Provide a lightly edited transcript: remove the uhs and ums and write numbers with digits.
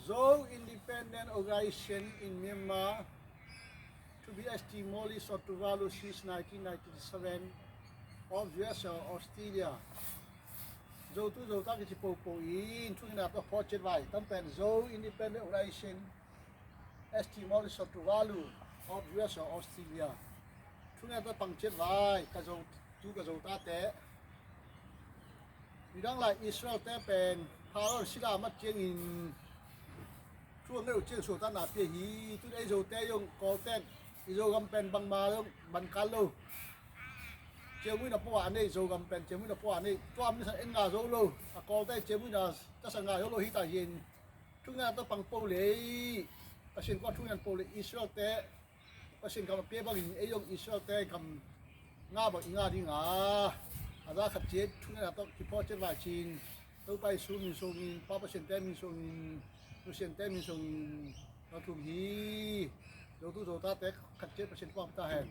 Zhou Independent Organization in Myanmar to be demolished or Tuvalu since 1997 of US or Australia. Zhou tu Zhou tak kecil popo in tu nak apa project lai tempat Zhou Independent Organization demolished or Tuvalu of US or Australia. Tu nak apa pangcet lai kazau tu kazau tate. Bidang lai Israel te pen Paul sila mat jeng in ช่วงนี้เชื่อสุดท่านอาเปียหีทุกไอ้โจเตยงกอเต้นไอ้โจกำเป็นบังมาแล้วบันกันลูเจ้าวินาปัวอันนี้โจกำเป็นเจ้าวินาปัวอันนี้ตัวมันจะเอ็นงาโจลูกอเต้เจ้าวินาจะสังงาโจลูฮิตาเย็นทุกงานต้องปังโปเลยประสิทธิ์ก็ทุกงานโปเลยอิสราเอลเตประสิทธิ์กำเปียบังไอ้ยงอิสราเอลเตกำงาบังงาดีงาอาจจะขัดเจ็ดทุกงานต้องคิดพอเจ็ดว่าจีนต้องไปสู้มินสู้มินป้าประสิทธิ์เต้มินสู้มินรู้เสียงเต้มินส่งเราถูกยีเราตู้โจตาเต็กขัดเจ็ดเปอร์เซ็นต์ความตาแห่ง